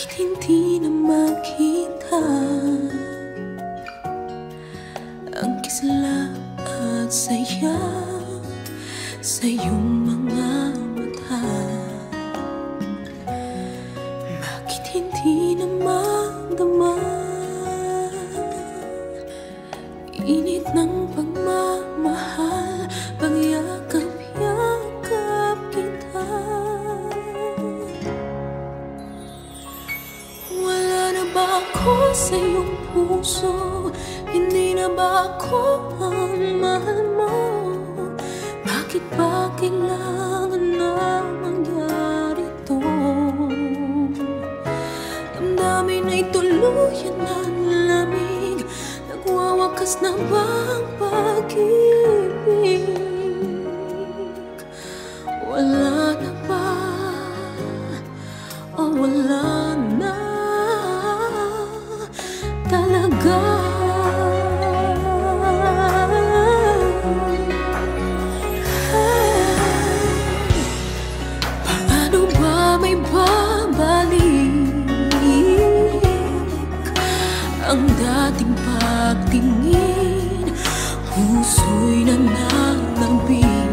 Bakit hindi na makita ang kislap at saya sa iyong mga mata? Bakit hindi na magdama init ng pagmamahal, pagyakap-yakap kita? Wala na ba ako sa iyong puso? Hindi na ba ako ang mahal mo? Bakit ba kailangan na mangyari to? Damdamin ay tuluyan ng lamig. Nagwawakas na ba ang pag-ibig? Wala na ba? O wala na talaga? Paano ba may babalik ang dating pagtingin? Puso'y nananabik,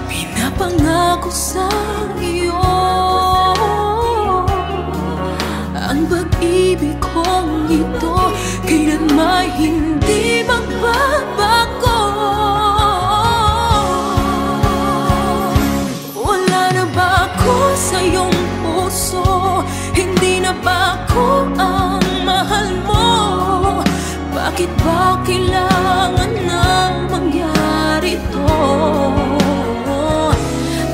pinapangako sa iyo ang pag-ibig kong ito kailanman hindi magbabago. Wala na ba ako sa iyong puso? Hindi na ba ako ang mahal mo? Bakit ba kailangan nang mangyari to?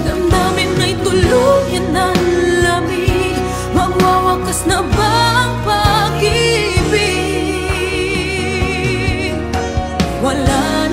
Damdamin ay tuluyan ng lamig. Magwawakas na ba ang pag-ibig? Wala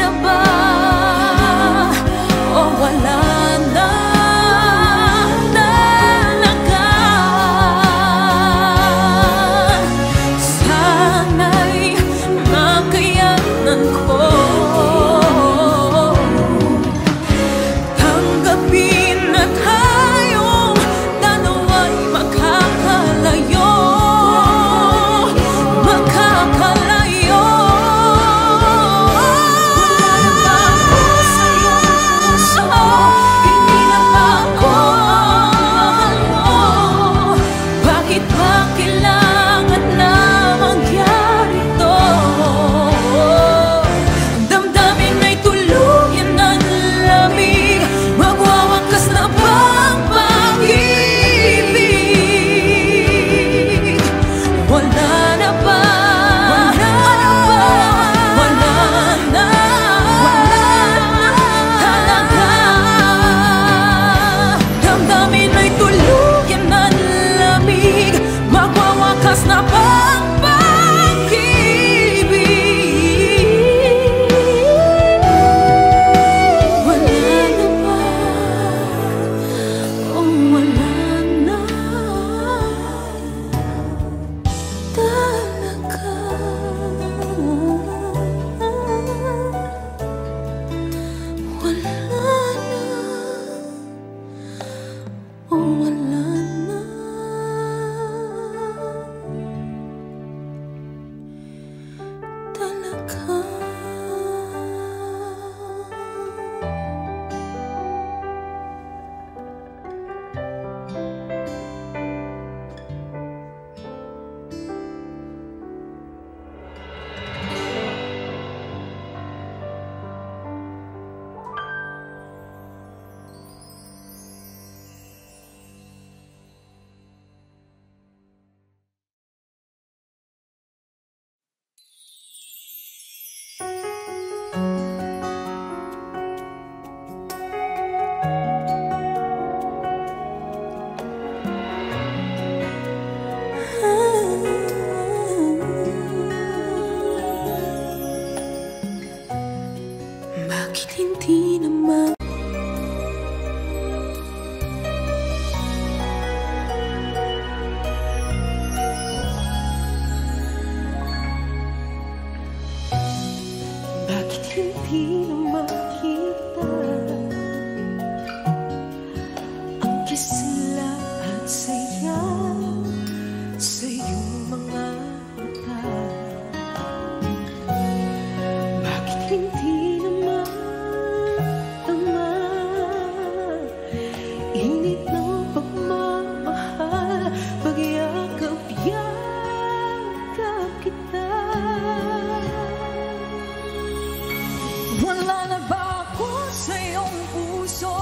iyong puso.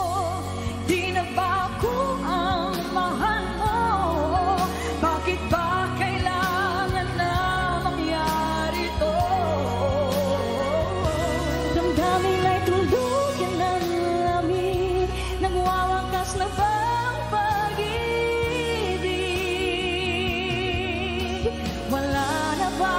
Di na ba ako ang mahal mo? Bakit ba kailangan na mangyari to? Damdamin ay tuluyan ng lamig. Nagwawakas na ba ang pag-ibig? Wala na ba?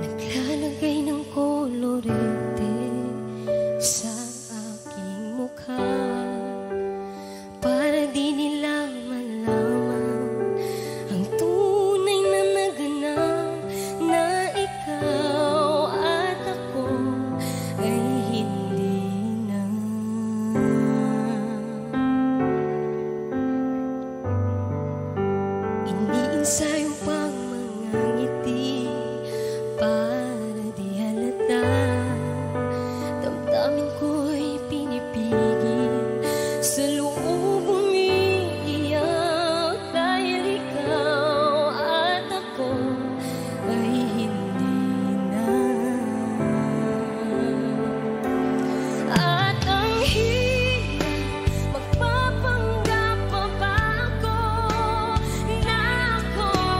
Naglalagay ng kolorete sa aking mukha para di nila malaman ang tunay na naganap, na ikaw at ako ay hindi na. Iniinsayo pang mga ngiti para di halata. Damdamin ko'y pinipigil, sa loob umiiyak, dahil ikaw at ako ay hindi na. At ang hirap, magpapanggap pa ba ako na ako'y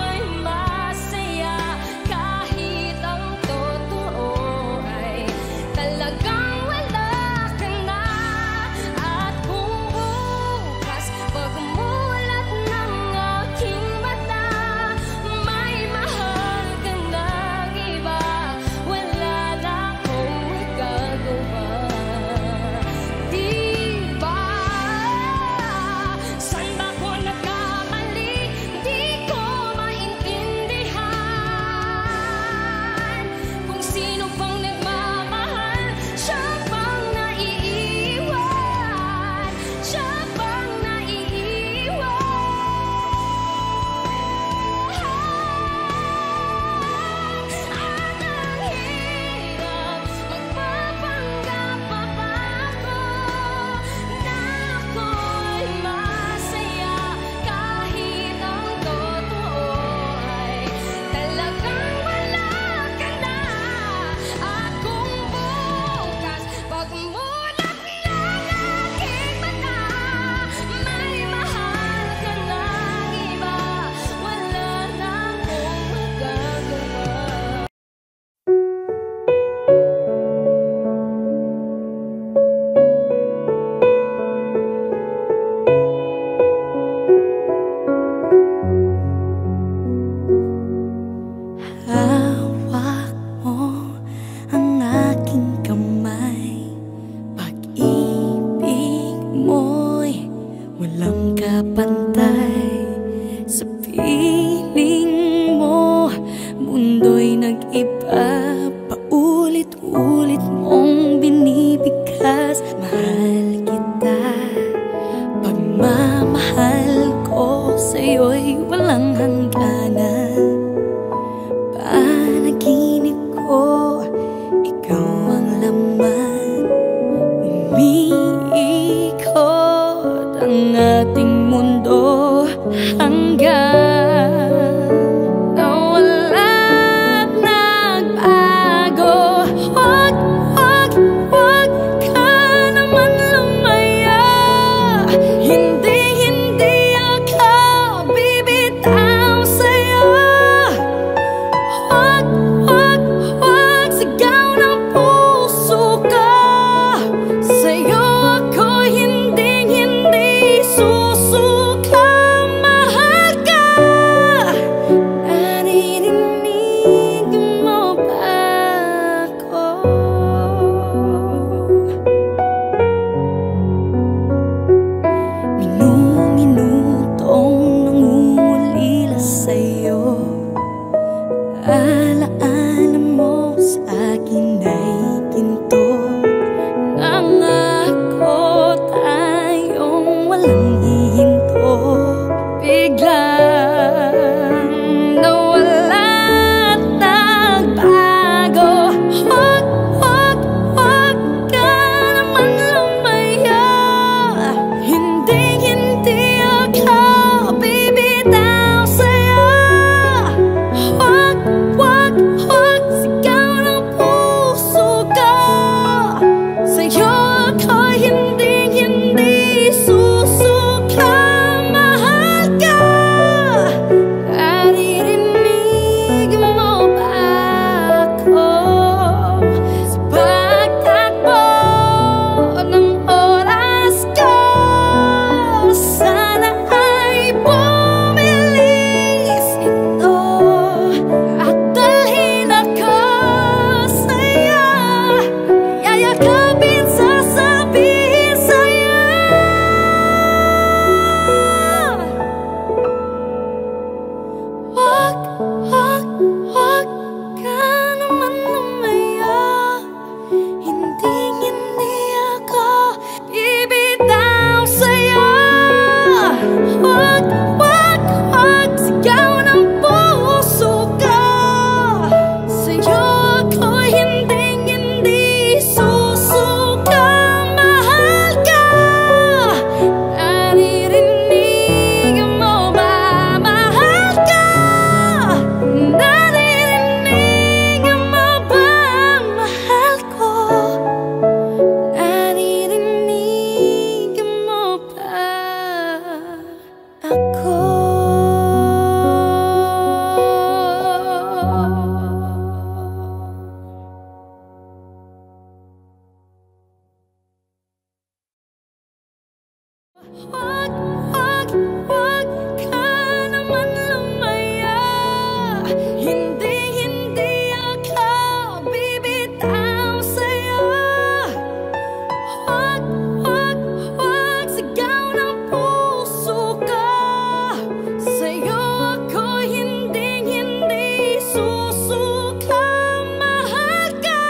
pantay sa piling mo. Mundo'y nag-iba, paulit-ulit mong binibigkas. Mahal kita, pagmamahal ko sa'yo'y walang hangganan. Panaginip ko, ikaw ang laman. Umiikot ang ating mundo hanggang nawala't nagbago. Wag, wag, wag ka naman lumaya. Hindi, hindi ako bibitaw sa'yo. Wag, wag, wag, sigaw ng puso ko. Sa'yo ako hindi, hindi susuka. Mahal ka, naririnig mo ba ako? Minu-minutong nangungulila sa'yo. Alaala mo sa akin ay ginto. Nangako tayong walang hihinto. Biglang nawala't nagbago. Wag, wag, wag ka naman lumaya. Hindi, hindi ako bibitaw sa'yo. Wag, wag, wag, sigaw ng puso ko. Sa'yo ako hindi, hindi susuka. Mahal ka, naririnig mo ba ako? Sa pagtakbo ng oras ko, sana ay bumilis ito at dalhin ako sa'yo. Yayakapin, sasabihin sa'yo. Wag, wag, wag ka naman lumaya. Hindi, hindi ako bibitaw sa'yo. Wag, wag, wag, sigaw ng puso ko. Sa'yo ako hindi, hindi susuka. Mahal ka, naririnig mo ba? Mahal ka, naririnig mo ba? Mahal ko, naririnig mo ba ako? Wag, wag, wag ka naman lumaya. Hindi, hindi ako bibitaw sa'yo. Wag, wag, wag, sigaw ng puso ko. Sa'yo ako hindi, hindi susuka. Mahal ka,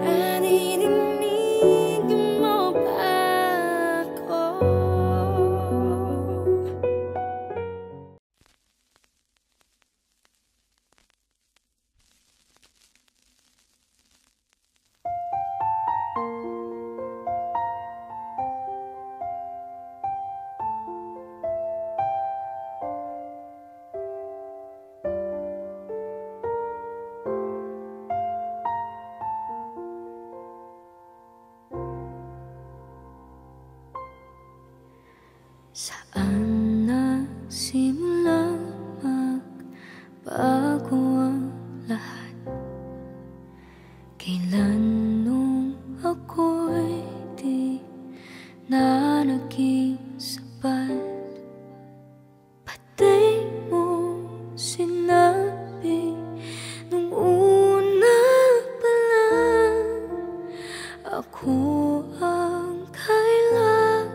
naririnig mo ba ako? Saan nagsimulang magbago ang lahat? Kailan nung ako'y di na naging sapat? Pati mo sinabi nung una pa lang, ako ang kailangan.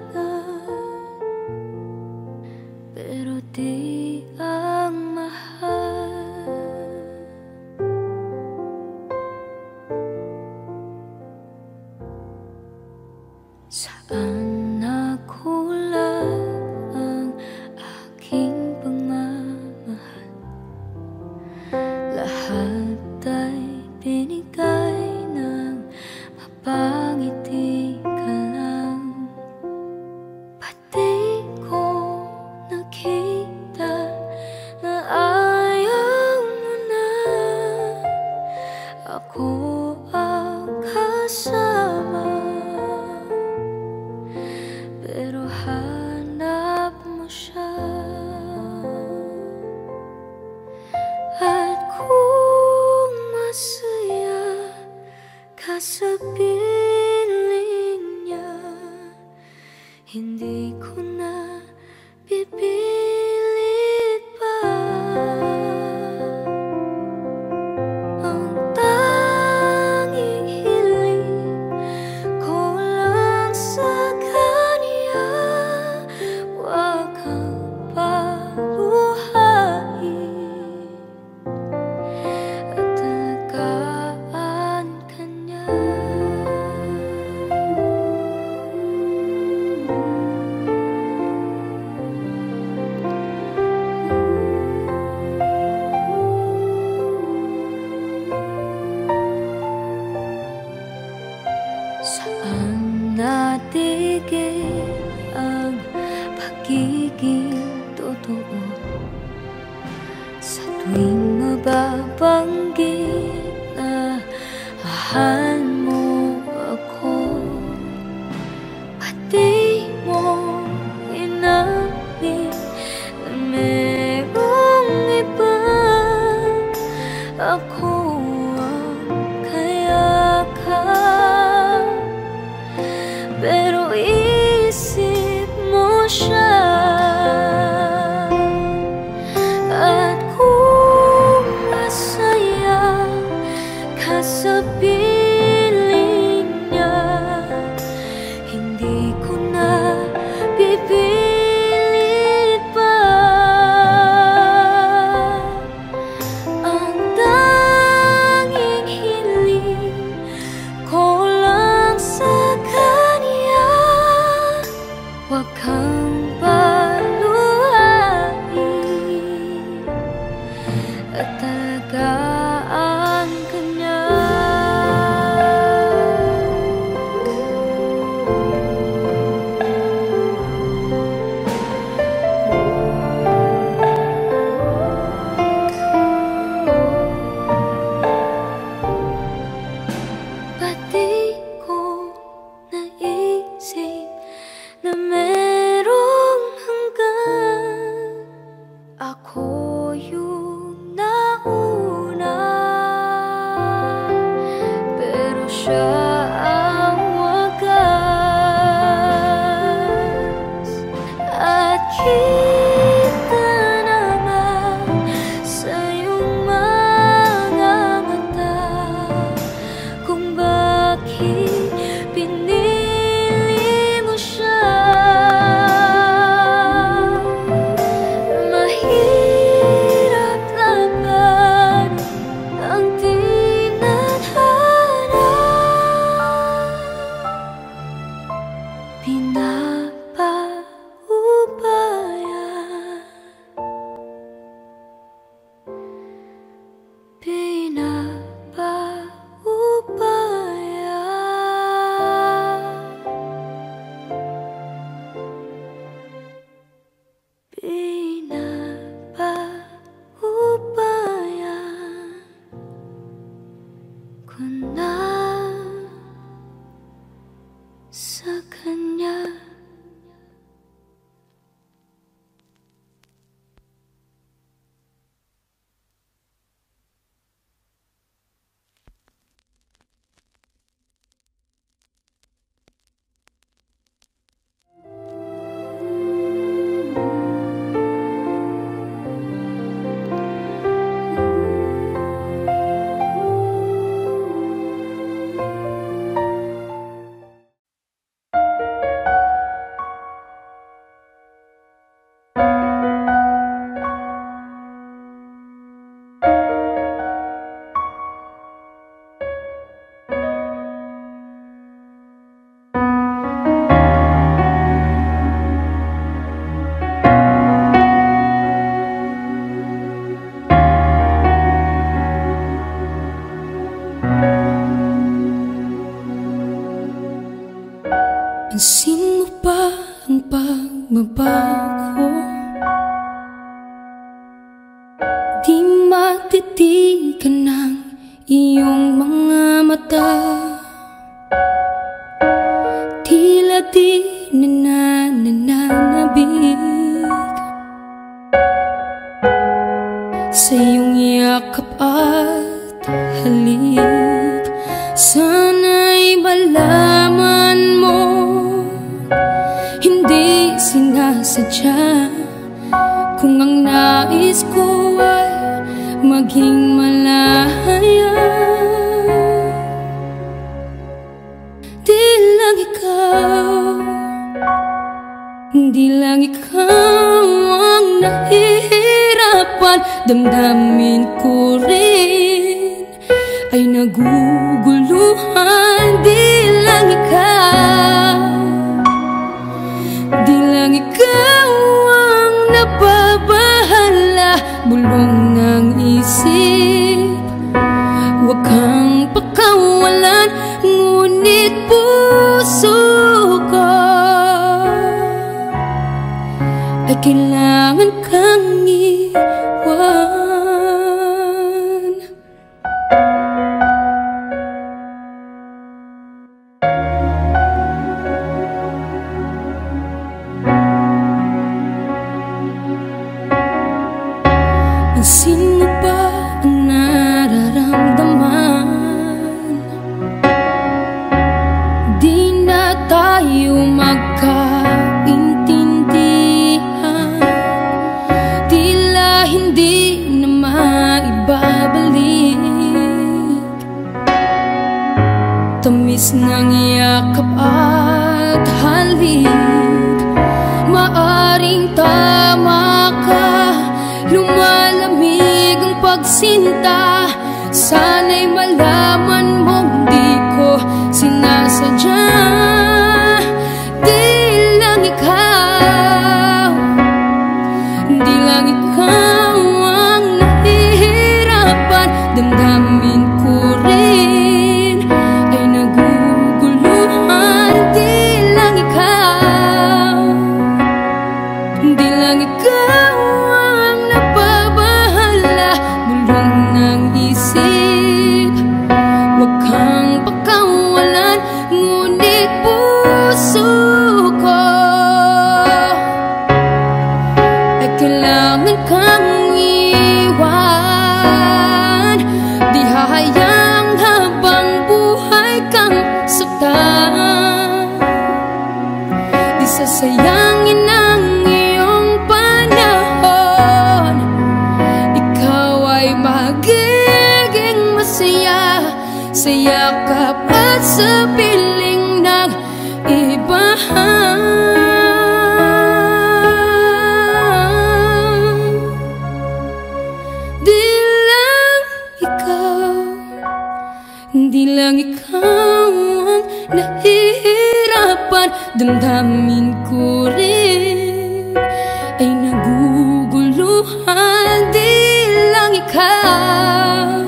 magiging totoo sa tuwing mababanggit na mahal mo ako. Pati mo inamin na merong iba, ako ang kayakap. Pero isip mo siya, at kung masaya ka sa piling niya, hindi ko na pipilit pa. Ang tanging hiling ko lang sa kanya, huwag kang paluhain at talagaan ka niya. Pati ko naisip na merong hanggan, ako yung nauna, pero siya ang wagas. At kita naman sa iyong mga mata kung bakit pinili mo siya. Mahirap laban ang tinadhana, pinapaubaya, pinapaubaya. Pinapaubaya ko na sa kanya. Pansin mo ba ang pagbabago? Di matitigan ng iyong mga mata, tila di nananabig sa iyong yakap at halik. Sana'y malaman mo, hindi sinasadya. Kung ang nais ko ay maging malaya, di lang ikaw, di lang ikaw ang nahihirapan. Damdamin ko rin ay naguguluhan. Di lang ikaw, di lang ikaw ang nababahala. Bulong ng isip, huwag kang pakawalan. Ngunit puso ko ay kailangan kang iwan. Pansin mo ba ang nararamdaman? Di na tayo magkaintindihan, tila hindi na maibabalik. Tamis ng yakap at halik, maaring tama ka. Lumalamig ang pagsinta, sana'y malaman mong di ko sinasadya. Di lang ikaw, di lang ikaw ang nahihirapan. Damdamin ko rin ay naguguluhan. Di lang ikaw, di lang ikaw ang napabahala. Bulong ng isip, huwag kang pakawalan. Ngunit puso ko ay kailangan kang iwan. Di hahayang habang buhay kang saktan. Di sasayangin ang iyong panahon. Ikaw ay magiging masaya sa yakap at sa piling ng iba. Di lang ikaw, di lang ikaw ang nahihirapan. Damdamin ko rin ay naguguluhan. Di lang ikaw,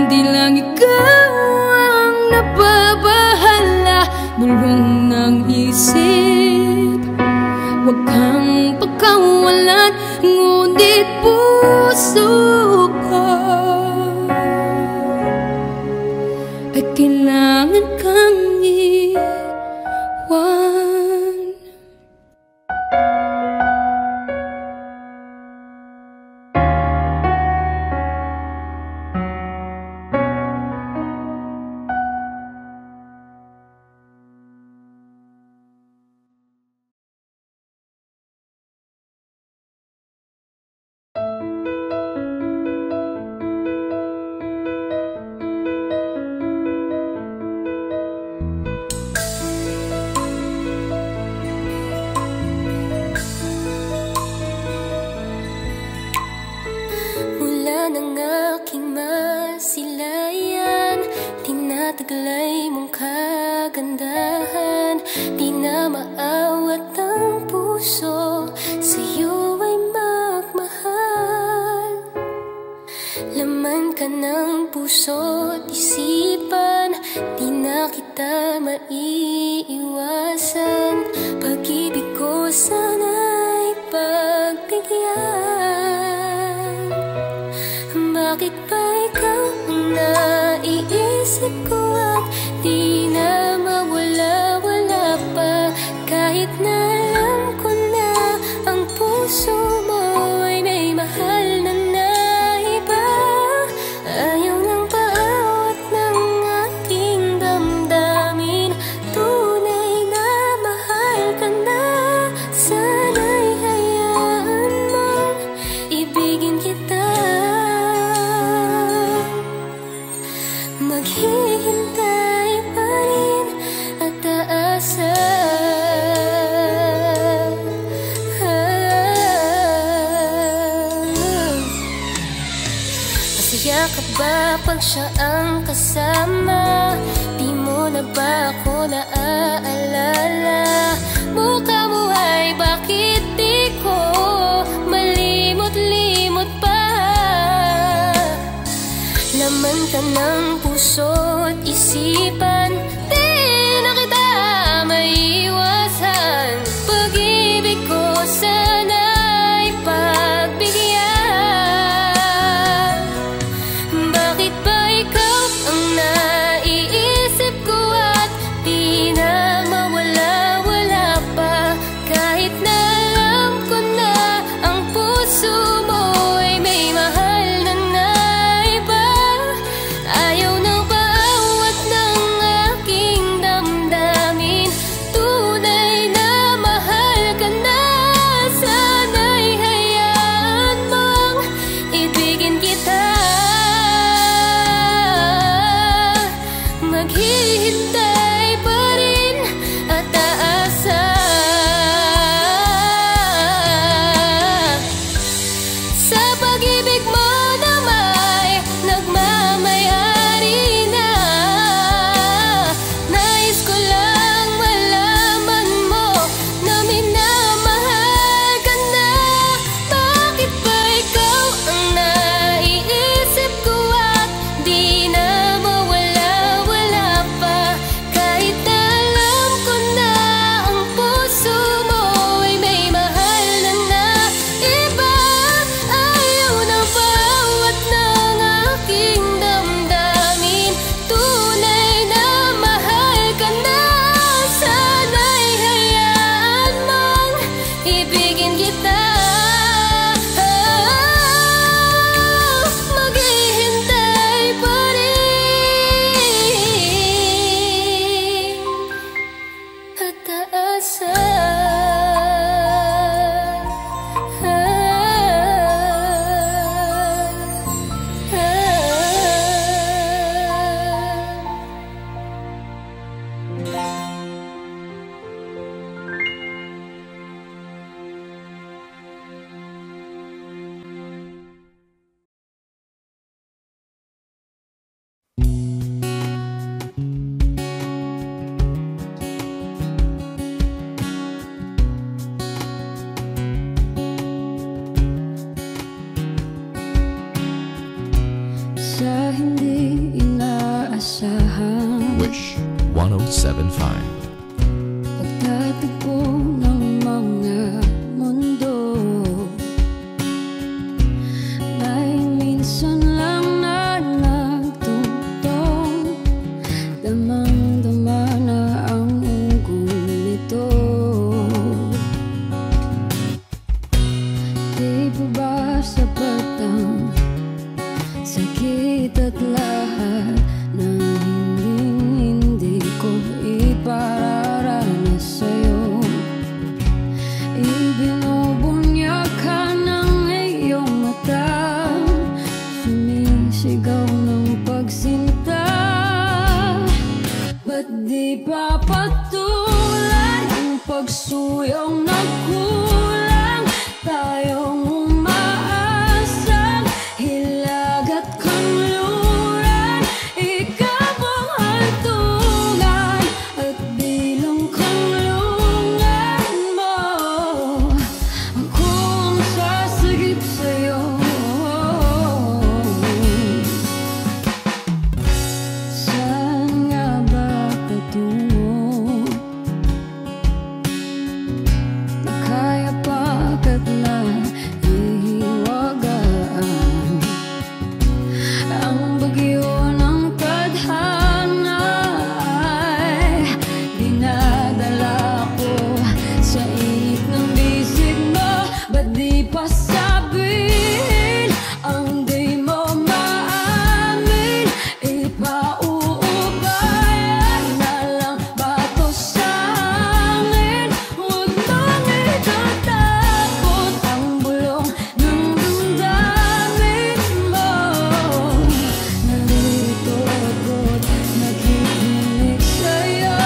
di lang ikaw ang nababahala. Bulong ng isip, huwag kang pagkawalan. Ngunit puso ko ay kailangan kang iwan. Mula ng aking masilayan, tinataglay mong kagandahan. Di na maawat ang puso, sa'yo ay magmahal. Laman ka ng puso't isipan, di na kita maiiwasan. Pag-ibig ko sana'y pagbigyan. Bakit ba ikaw ang naiisip ko at di na mawala-wala pa? Kahit na alam ko na ang puso mo ay may mahal na iba. Ayaw nang paawat ng aking damdamin. Tunay na mahal ka na. Sana'y hayaan mong ibigin kita. Maghihintay pa rin at aasa. Masaya ka ba pag siya ang kasama? Di mo na ba ako naaalala? Mukha mo ay bakit di ko malimot-limot pa? Laman ka ng puso't isipan, di na kita maiwasan. Pag-ibig ko Ibibigin kita, maghihintay pa rin. Pag-asa sa hindi inaasahan. Wish 1075. Pagtatagpo ng mga mundo, may minsan lang na nagtutong, damang-dama na ang ugong nito. Di ba ba sapat ang sakit at lahat na hindi ko ipararanas sa'yo? Ibinubunyag ka ng iyong mata, sumisigaw ng pagsinta. Ba't di pa patulan ang pagsuyong nagkulang? Tayong umaasang hilag at kanluran, ikaw ang hantungan at bilang kanlungan mo. Akong sasagip sa'yo, saan nga ba patungo? Nakaya pagkat na ihiwagaan ang bagyo ng tadhana ay dinadala ko sa init ng bisig mo. Ba't di pa sabihin ang di mo maamin? Ipauubayan na lang ba to sa akin? Huwag mong itatakot ang bulong ng damdamin mo. Narito ako't nakikinig sa'yo.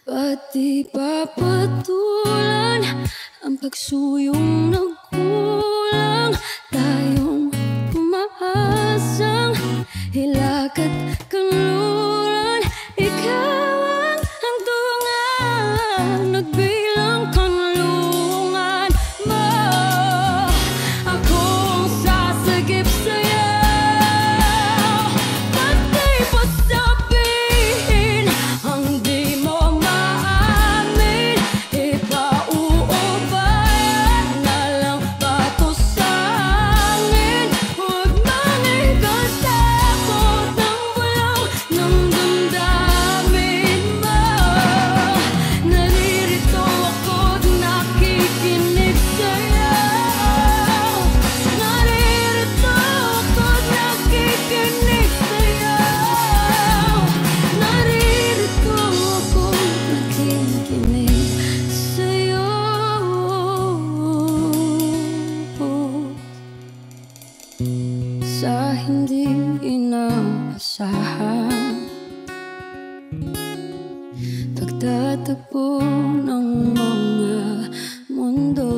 Ba't di pa patulan ang pagsuyong nagkulang? Tayong umaasang hilag at kanluran, ikaw ang hantungan at bilang kanlungan mo. Akong sasagip sa'yo, ba't di pa sabihin ang di mo maamin? Ipauubayan na lang ba to sa akin? Huwag mong ikatakot ang bulong ng damdamin mo. Naririto ako't nakikinig sa'yo. Naririto ako't nakikinig sa'yo. Naririto ako't nakikinig sa'yo. Sa hindi inaasahan, pagtatagpo ng mga mundo.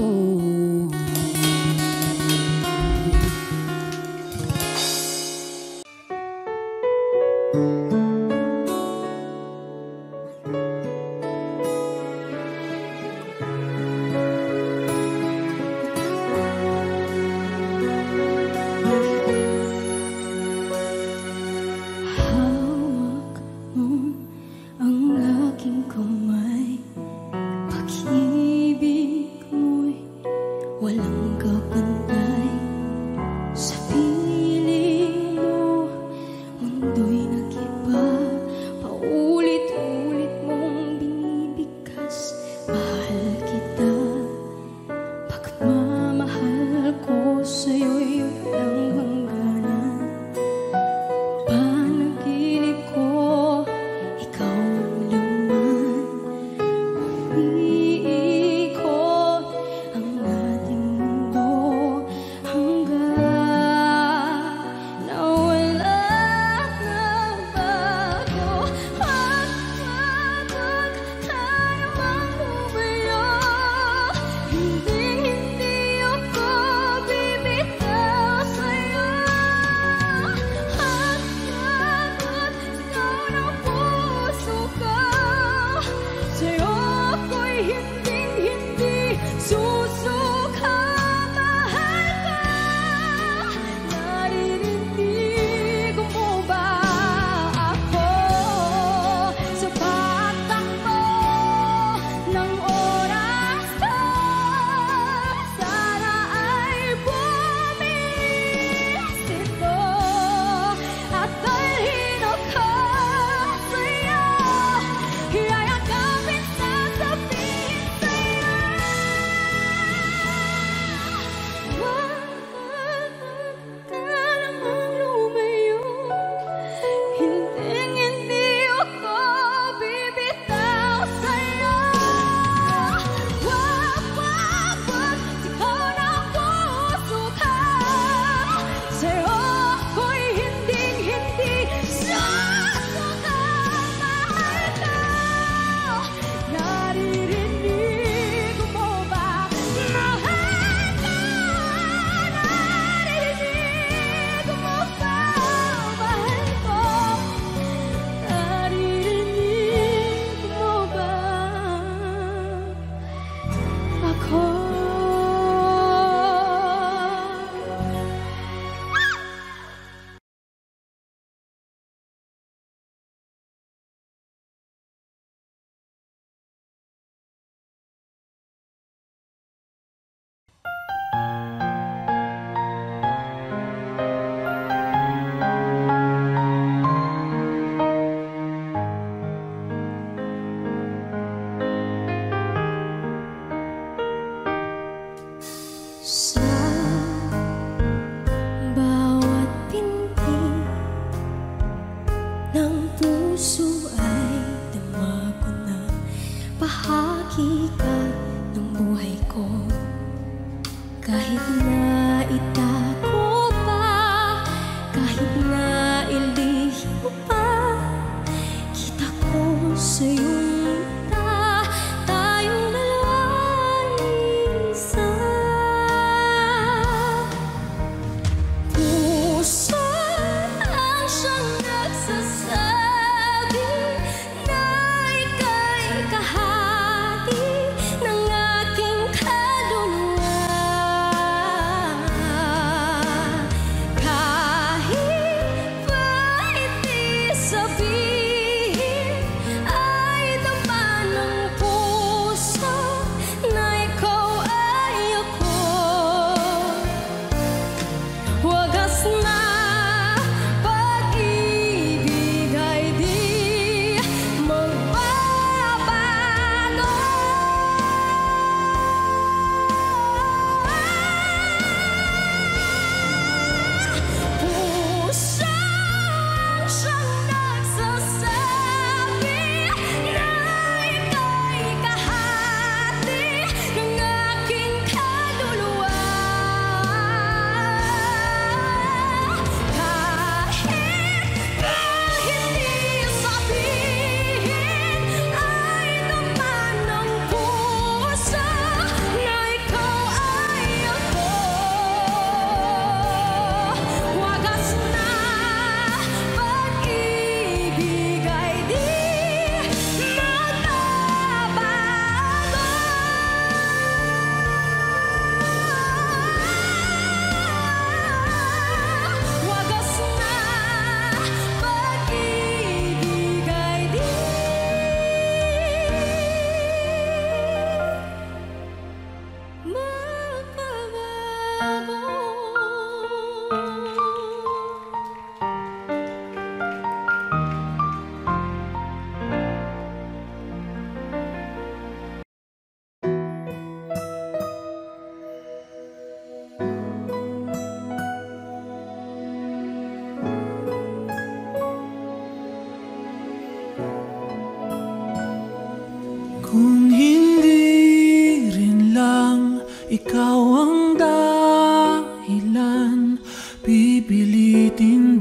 Mundo'y nag-iba.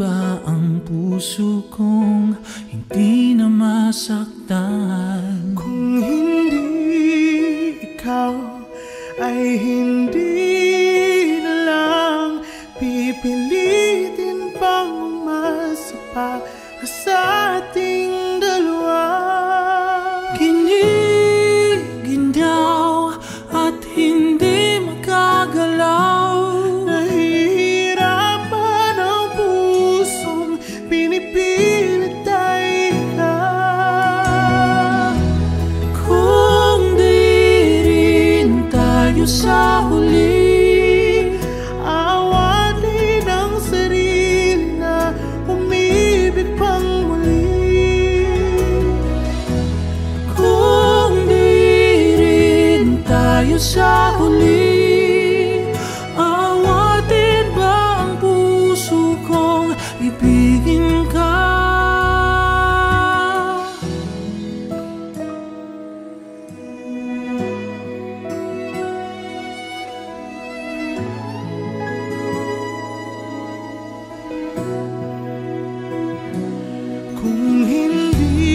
ba ang puso kong hindi na masaktan? Kung hindi ikaw ay hindi na lang pipilitin pang umasa para sa ating dalawa. Giniginaw at hindi makagalaw. Nahihirapan ang pusong pinipilit tayo ka. Kung di rin tayo sa huli, awatin ang sarili na umibig pang muli. kung di rin tayo sa huli, awatin ba ang puso kong ibigin ka? Kung hindi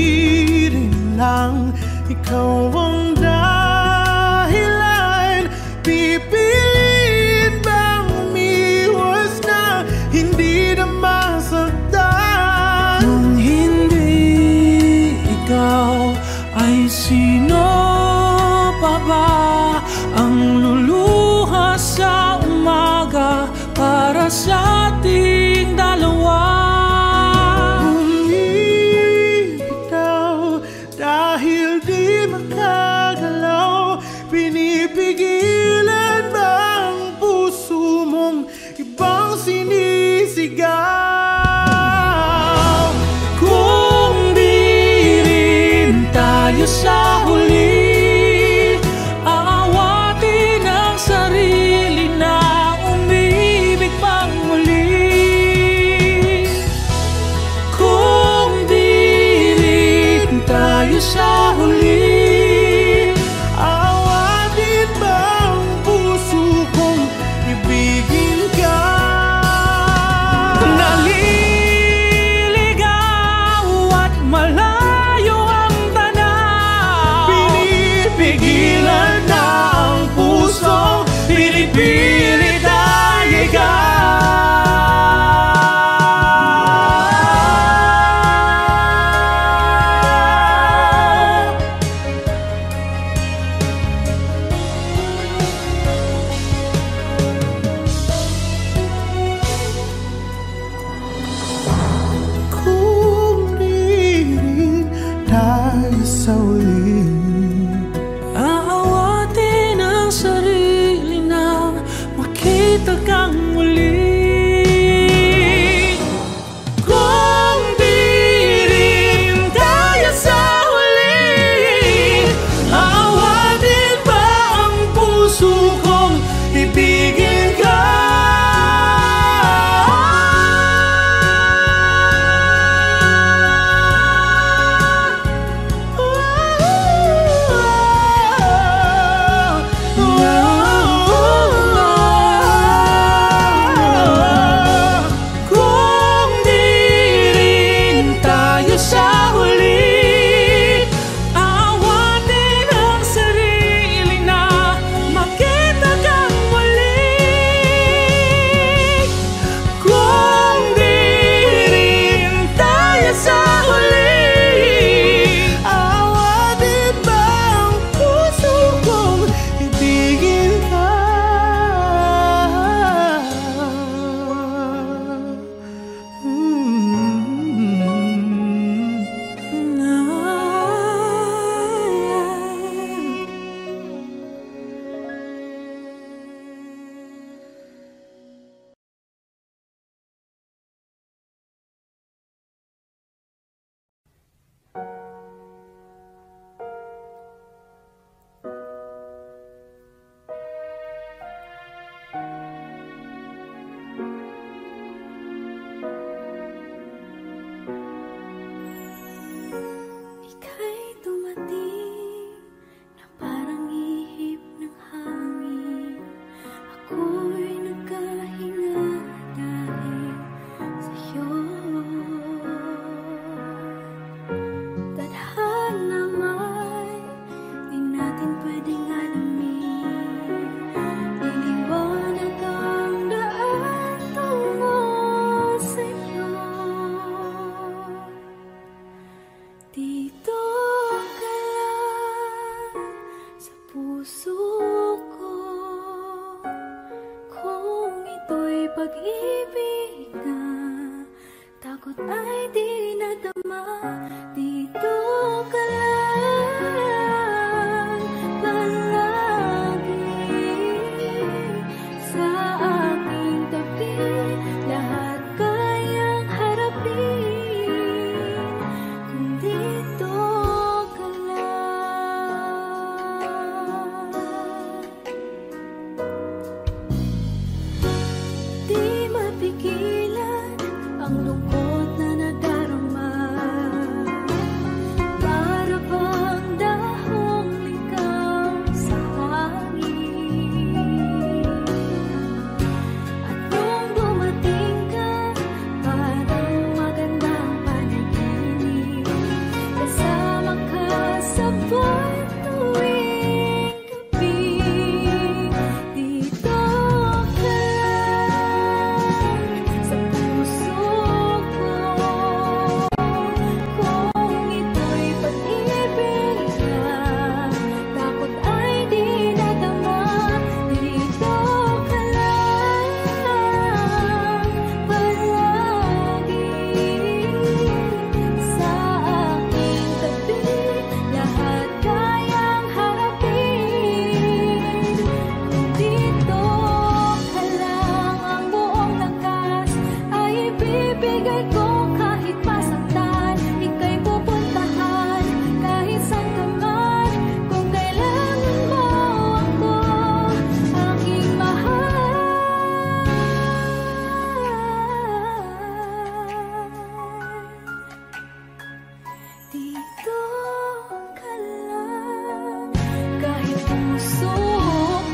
rin lang ikaw ang dahilan, pipiliin bang umiwas na hindi na masaktan? Kung hindi ikaw, ay sino pa ba ang luluha sa umaga para sa ating dalawa? Bumibitaw dahil di makagalaw, pinipigilan ba ang puso mong ibang sinisigaw? takot ay di nadama. Dito ka lang palagi sa aking tabi, lahat kayang harapin kung dito ka lang. Di mapigilan ang lungkot na nadarama, para bang dahong ligaw sa hangin. At nung dumating ka, parang magandang panaginip, kasama ka sa buwan tuwing gabi. Dito ka lang sa puso ko, kung ito'y pag-ibig na takot ay di nadama. Dito ka lang palagi sa aking tabi, lahat kayang harapin kung dito ka lang. Ang buong lakas ay ibibigay ko kahit masaktan, ika'y pupuntahan kahit saan ka man. Kung kailangan mo ako, aking mahal, dito ka lang. Kahit puso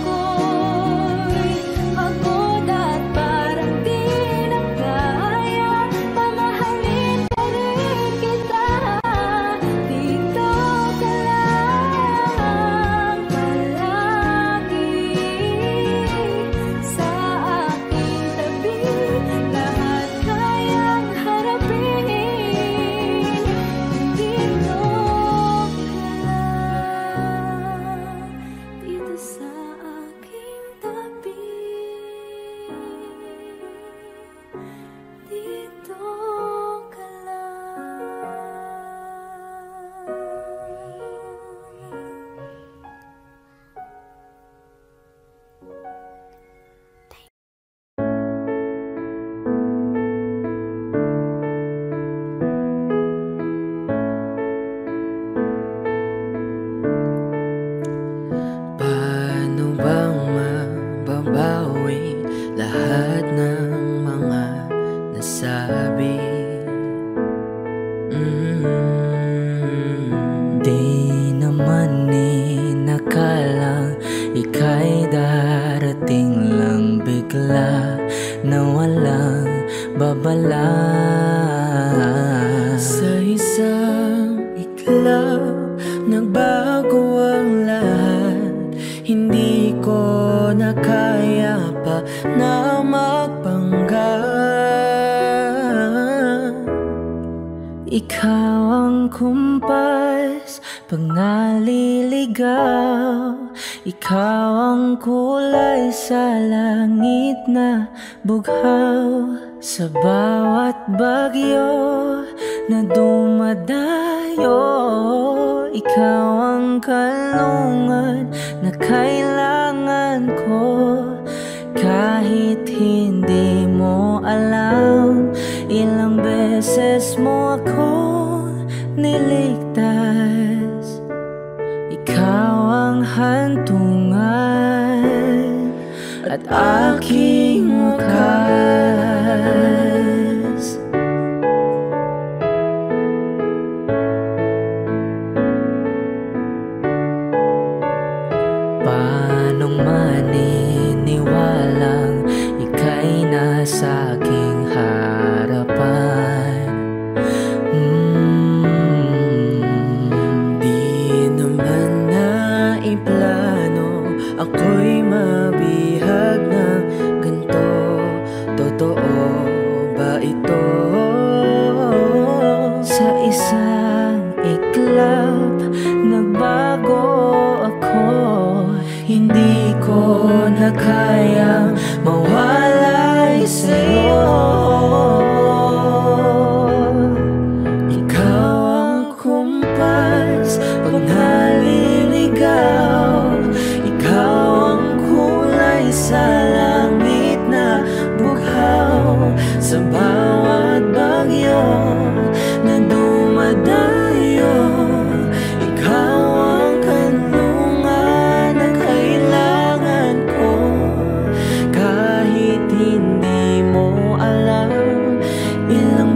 ko'y pagod at parang di na kaya, mamahalin pa rin kita. Dito ka lang palagi sa aking tabi, lahat kayang harapin kung dito ka lang. Dito sa aking tabi, dito ka Paano bang mababawi lahat ng mga nasabi? Di naman inakalang ika'y darating lang bigla na walang babala. Sa isang iglap nagbago ang lahat, hindi ko na kaya pa na magpanggap. Ikaw ang kumpas pag naliligaw, ikaw ang kulay sa langit na bughaw. Sa bawat bagyo na dumadayo, ikaw ang kalungan na kailangan ko. Kahit hindi mo alam, ilang beses mo ako niligtas. Ikaw ang hantungan at aking wakas. Paanong maniniwalang ika'y nasa aking harapan? Di naman naiplano ako'y mabihag ng ganito. Totoo ba ito? Sa isang iklap nagbago ako, hindi ko na kayang mawalay sa'yo.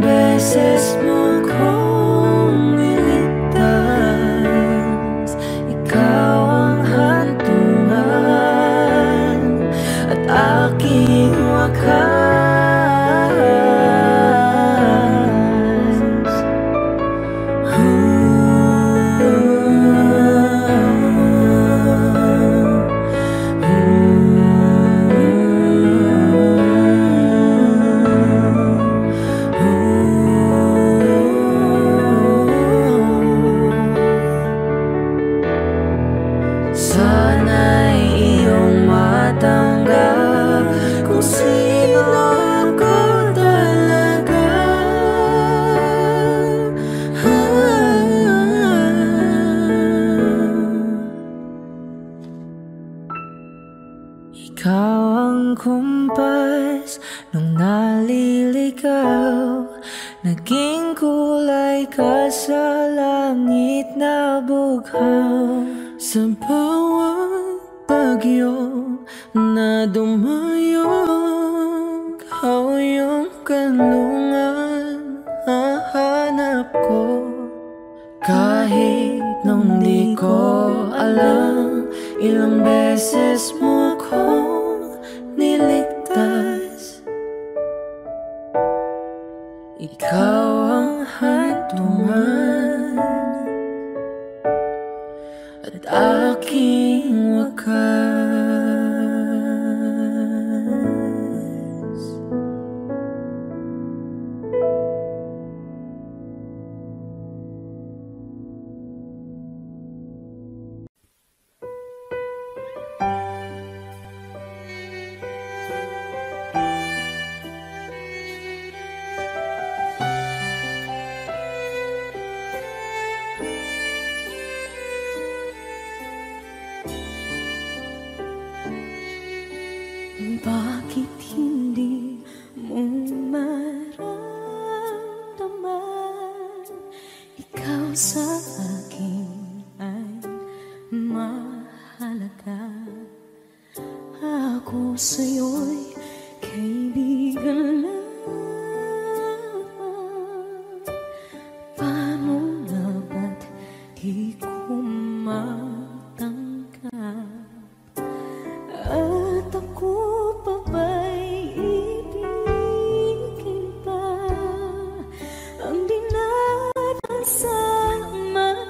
beses mo kong niligtas. Ikaw ang hantungan at aking wakas. Sana'y iyong matanggap kung sino ako talaga. Ikaw ang kumpas nung naliligaw, naging kulay ka sa langit na bughaw. Sa bawat bagyo na dumayo, ikaw yung kanlungan hahanap ko. Kahit nung di ko alam, ilang beses mo kong niligtas. Ikaw ang hantungan at aking wakas. Bakit hindi mo maramdaman? Ikaw sa akin ay mahalaga. Ako sa'yo'y kaibigan lamang. Paano nga ba't di ko matanggap? At ako pa ba'y ibigin pa ang dinadasama?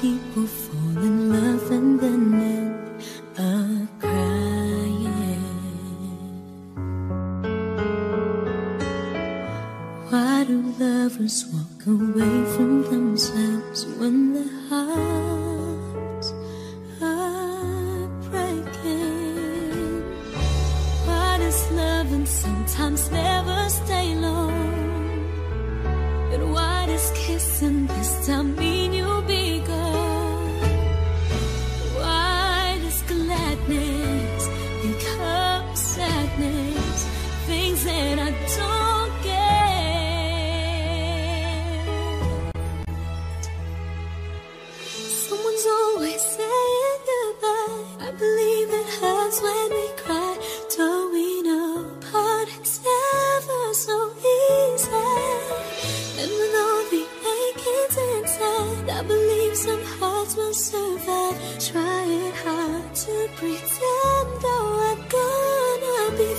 people fall in love and then end up crying? Why do lovers walk away from themselves when their hearts are breaking? Why does loving sometimes never stay long? And why does kissing this time mean you'll be gone? Why does gladness become sadness? Things that I don't get. Someone's always saying goodbye. I believe it hurts when we cry. Don't we know parting's never so easy? And with all the achings inside, I believe some hearts will survive. Trying hard to pretend that we're gonna be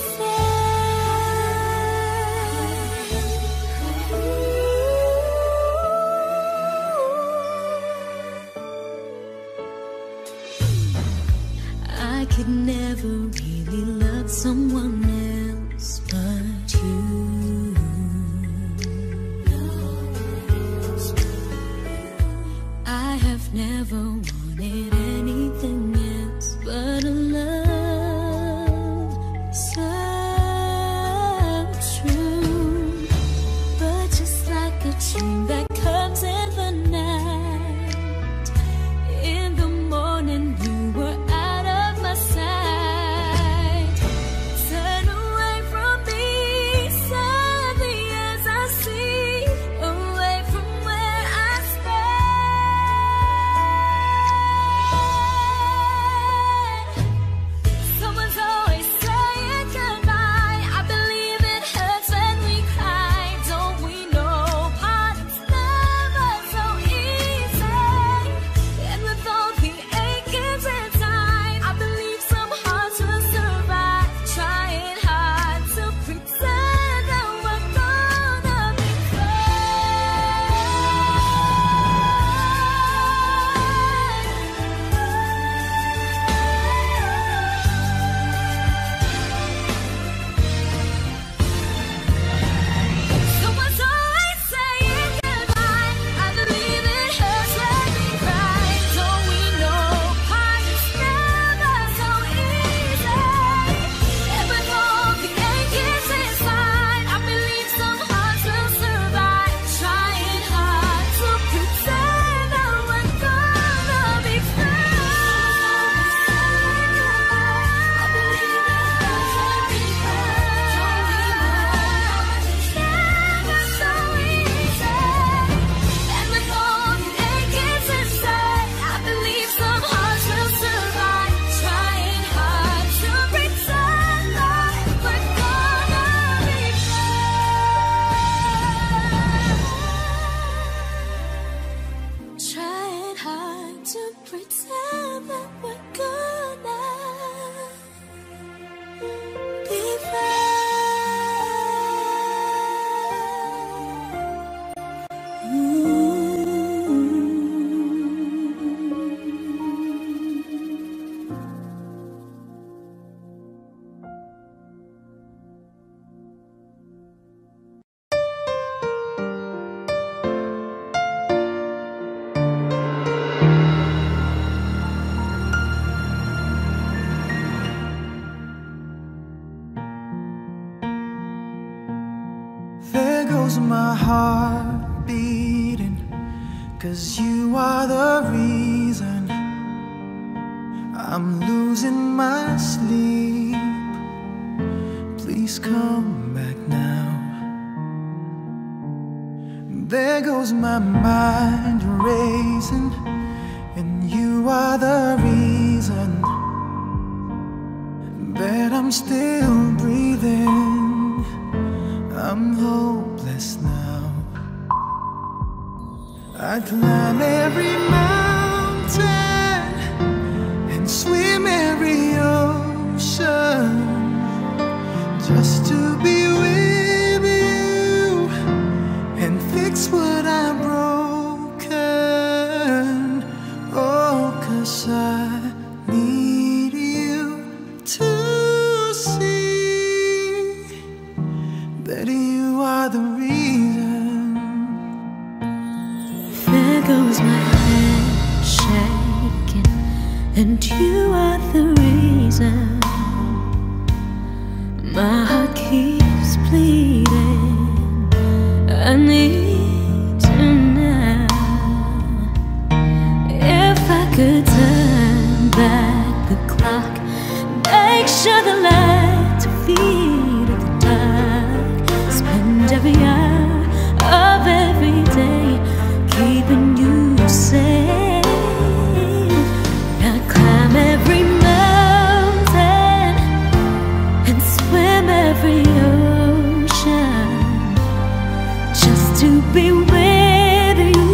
I could never really love someone else but you. I have never wanted anything else but a love so true. But just like a dream that comes in the night, in the morning you were out of my sight. Turn away from me, sadly as I see, away from where I stand. Someone's always saying goodbye. I believe it hurts when we cry. Don't we know parting's never so easy? And with all the achings inside, I believe some hearts will survive. Trying hard to pretend that we're gonna be Someone's always saying goodbye. I believe it hurts when we cry. Don't we know parting's never so easy? And with all the achings inside, I believe some hearts will survive. Trying hard to pretend that we're gonna be friends. I believe it hurts when we never so easy. And with all the achings inside, I believe some hearts will survive. Trying hard to pretend that we're gonna be friends. Trying hard to pretend that we're gonna be There goes my heart beating, 'cause you are the reason I'm losing my sleep. Please come back now. There goes my mind racing, and you are the reason that I'm still breathing. I'm hopeless now. I climb every mountain and swim every ocean just to be with you and fix what I've broken. and you are the reason my heart keeps bleeding. I need you now. If I could turn back the clock, make sure the lights are feed at the dark, spend every hour of every day keeping you safe. I'd climb every mountain and swim every ocean just to be with you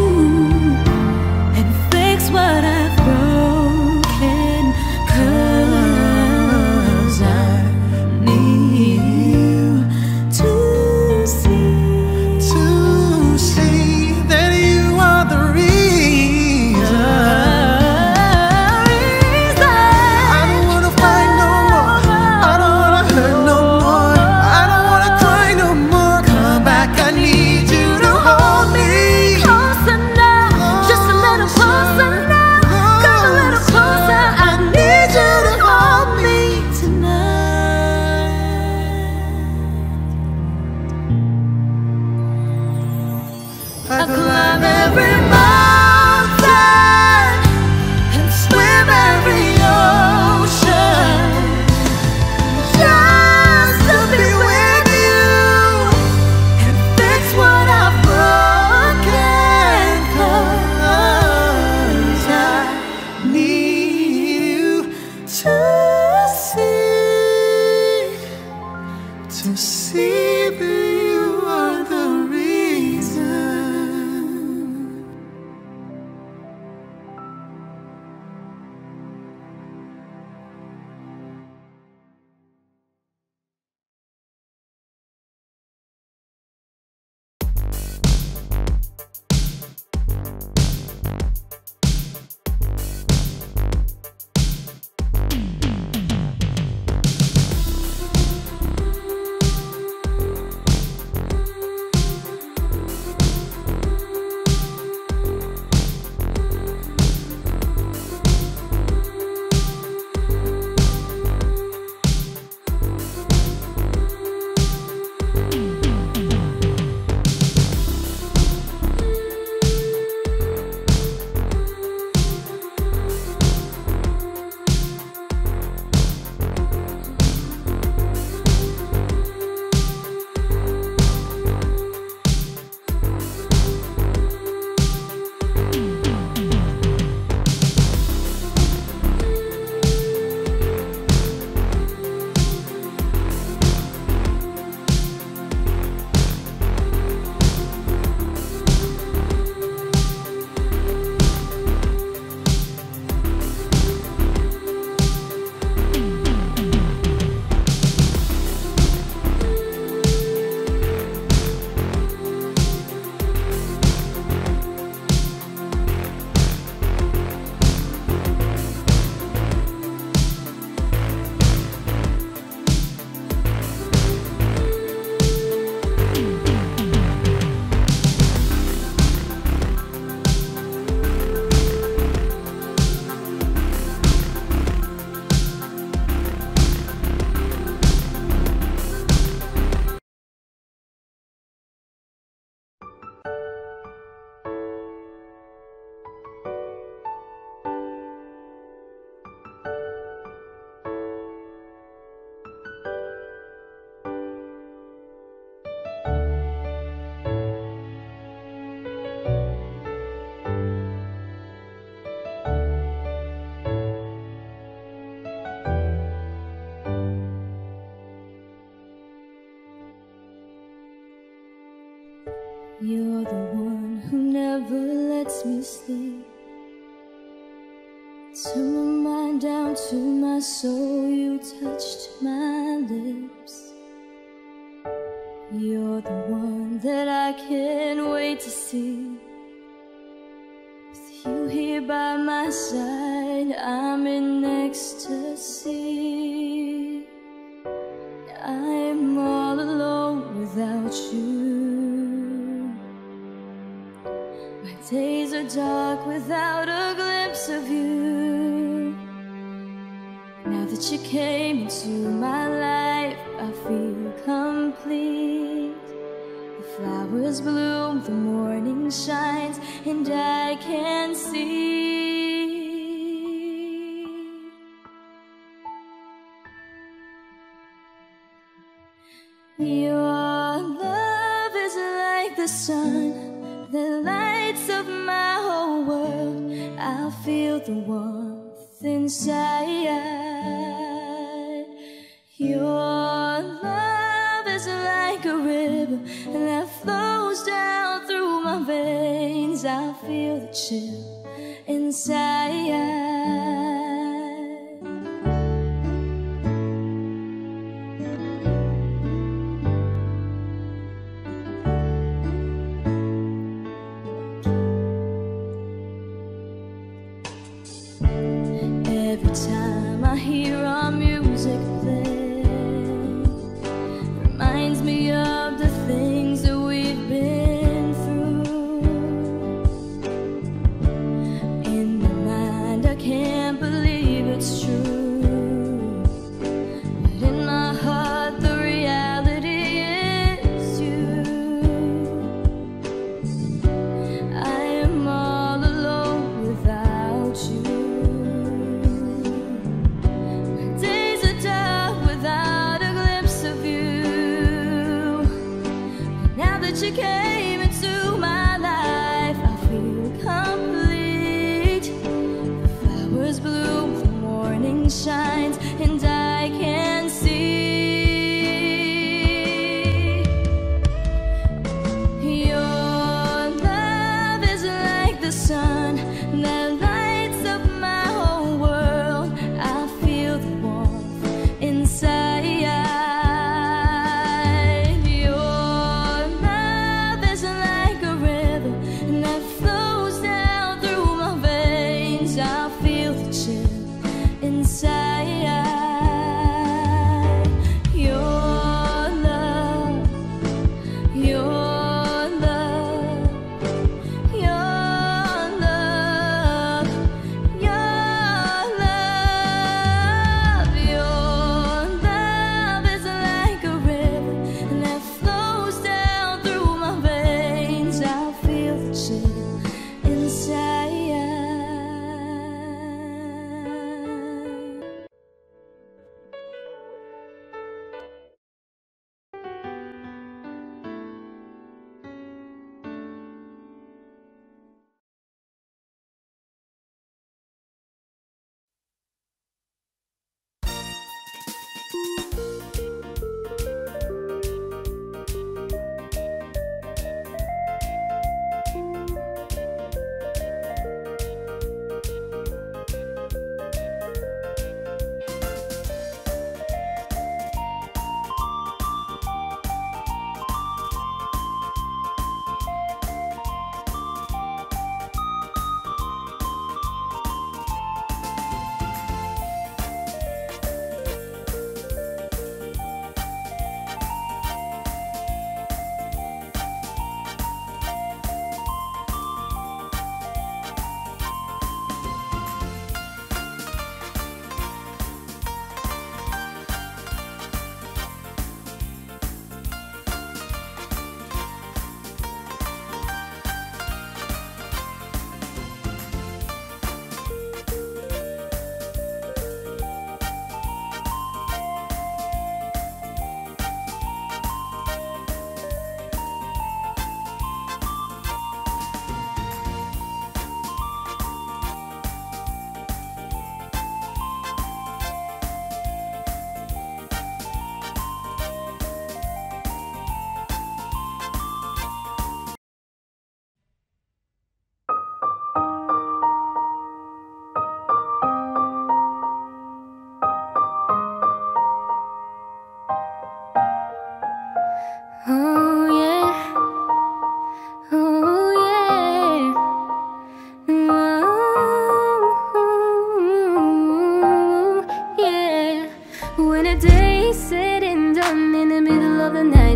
and fix what I've broken. 'Cause I need you to see that you are the reason. I don't wanna fight no more. I don't wanna hurt no more. I don't wanna cry no more. Come back, I need you to hold me. Closer now, just a little closer now. Come a little closer, I need you to hold me tonight. I climb every mountain and swim every ocean just to be with you and fix what I've broken. 'Cause I need you to see that you are the reason. You're the one who never lets me sleep. Turn my mind down to my soul, you touched my lips. You're the one that I can't wait to see. With you here by my side, I'm in ecstasy. I'm all alone without you. My days are dark without a glimpse of you. Now that you came into my life, I feel complete. The flowers bloom, the morning shines, and I can see. Your love is like the sun that lights up my whole world. I feel the warmth inside. Your love is like a river that flows down through my veins. I feel the chill inside. Every time I hear our music play, reminds me of the things that we've been through. In my mind I can't believe it's true, but in my heart the reality is you. I am all alone without you. You came into my life, I feel complete. The flowers bloom, the morning shines, and I can see. Your love is like the sun that lights up my whole world. I feel the warmth inside.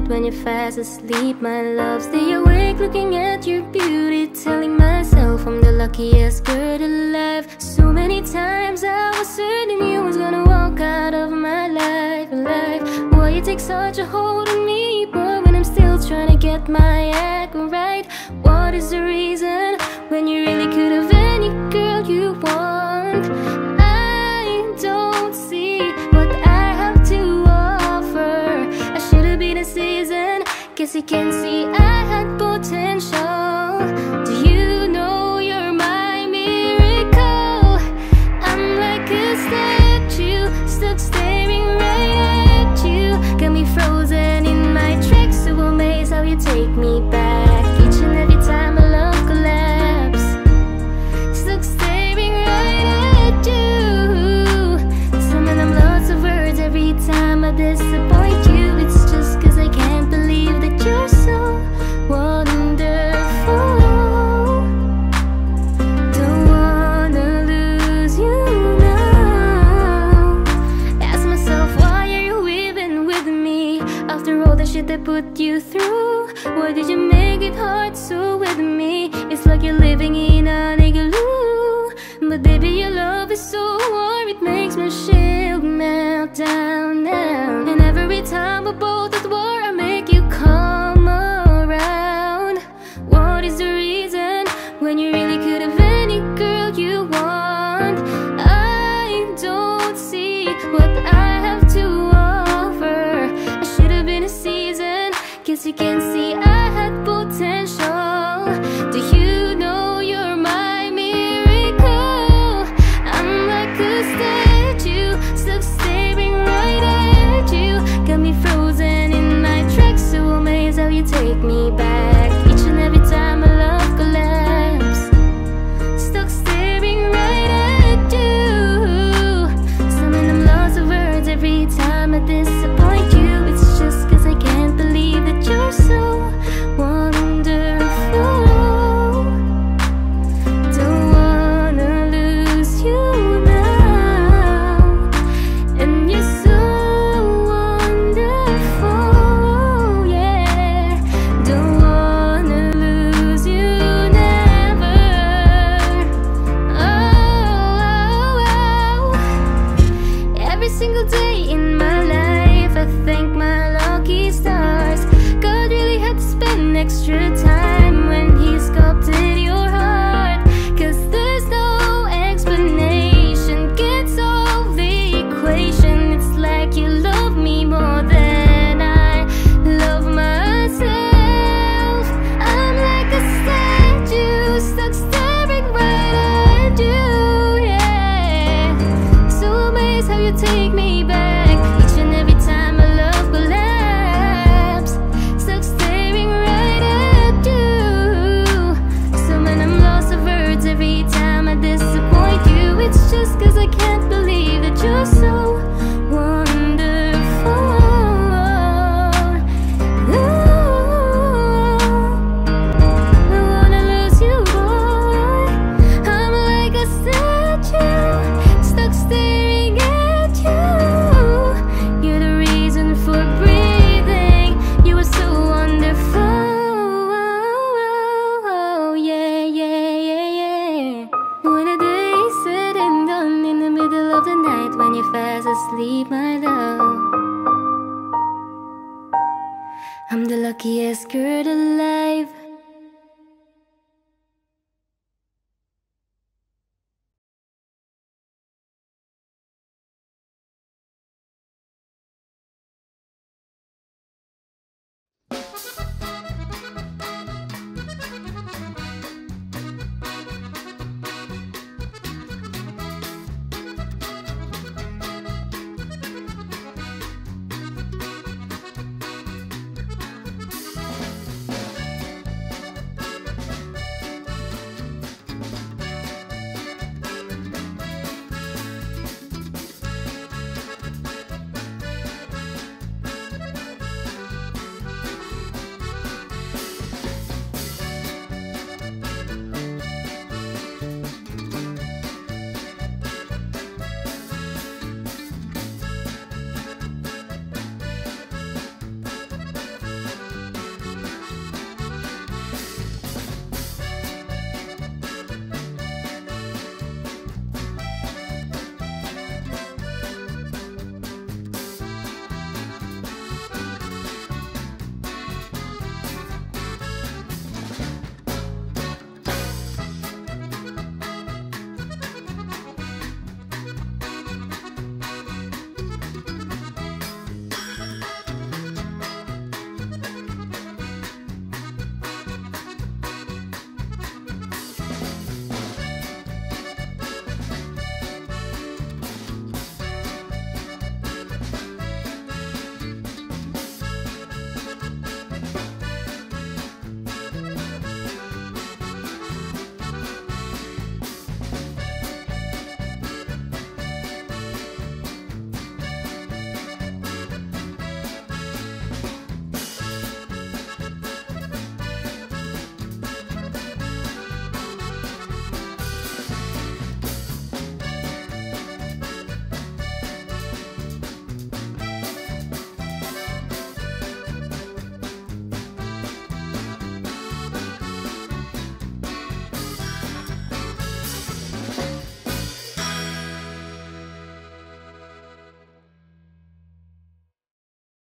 When you're fast asleep, my love, stay awake looking at your beauty, telling myself I'm the luckiest girl alive. So many times I was certain you was gonna walk you take such a hold on me, but when I'm still trying to get my act right? What is the reason when you really could have any girl you want? I don't see what I have to offer. I should have been a season, guess you can see I had potential. Do you know you're my miracle? I'm like a statue, stuck staring right at you. Got me frozen in my tracks, so amazed how you take me back each and every time my love collapse. Stuck staring right at you. Summon them lots of words every time I disappoint you. It's just cause I can't believe that you're so wonderful. Don't wanna lose you now. Ask myself, why are you even with me? After all the shit I put you through, why did you make it hard so with me? It's like you're living in an igloo. But baby, your love is so warm, it makes my shield melt down now. And every time we're both at war, I make you come around. What is the reason when you really could have any girl you want? I don't see what I have to offer. I should have been a season, guess you can see I had potential. Do you know you're my miracle? I'm like a statue, stuck staring right at you. Got me frozen in my tracks, so amazed how you take me back each and every time my love collapse. Stuck staring right at you. Summon them lots of words every time I disappoint you. It's just cause I can't believe that you're so wonderful. Don't wanna lose you now. And you're so wonderful, yeah. Don't wanna lose you never. Oh. Every single day in my life, I thank my lucky stars. God really had to spend extra time when he sculpted your heart. Cause there's no explanation can solve the equation. It's like you love me more than I love myself. I'm like a statue, stuck staring right at you, yeah. So amazed how you take me back each and every time my love collapse. Stuck staring right at you. Summon I'm lost of words every time I disappoint you. It's just cause I can't believe that you're so wonderful. Ooh, I wanna lose you, boy. I'm like a statue, stuck staring at you. You're the reason for breathing. You are so wonderful. Yeah, yeah, yeah, yeah. When the day is said and done, in the middle of the night when you're fast asleep, my love, I'm the luckiest girl alive.